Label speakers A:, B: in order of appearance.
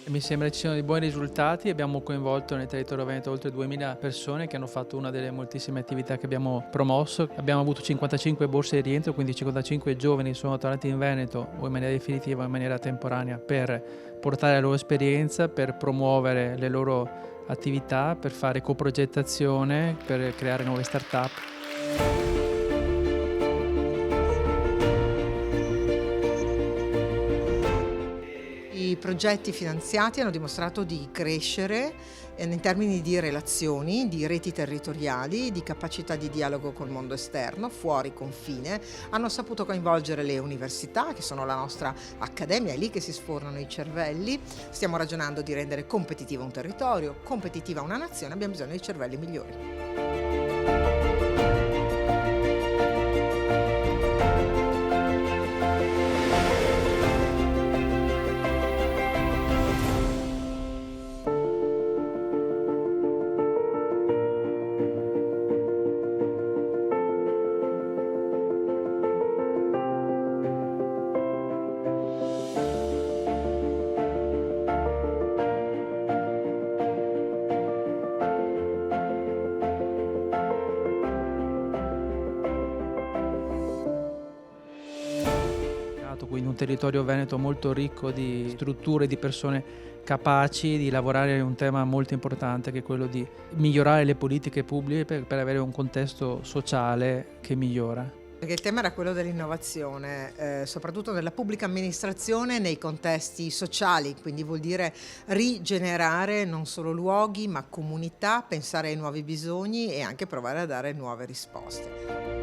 A: Mi sembra ci siano dei buoni risultati, abbiamo coinvolto nel territorio veneto oltre 2000 persone che hanno fatto una delle moltissime attività che abbiamo promosso. Abbiamo avuto 55 borse di rientro, quindi 55 giovani sono tornati in Veneto o in maniera definitiva o in maniera temporanea per portare la loro esperienza, per promuovere le loro attività, per fare coprogettazione, per creare nuove start-up.
B: I progetti finanziati hanno dimostrato di crescere in termini di relazioni, di reti territoriali, di capacità di dialogo col mondo esterno, fuori confine. Hanno saputo coinvolgere le università, che sono la nostra accademia, è lì che si sfornano i cervelli. Stiamo ragionando di rendere competitivo un territorio, competitiva una nazione, abbiamo bisogno di cervelli migliori.
A: Quindi un territorio veneto molto ricco di strutture, di persone capaci di lavorare in un tema molto importante che è quello di migliorare le politiche pubbliche per avere un contesto sociale che migliora.
B: Perché il tema era quello dell'innovazione, soprattutto nella pubblica amministrazione, nei contesti sociali, quindi vuol dire rigenerare non solo luoghi ma comunità, pensare ai nuovi bisogni e anche provare a dare nuove risposte.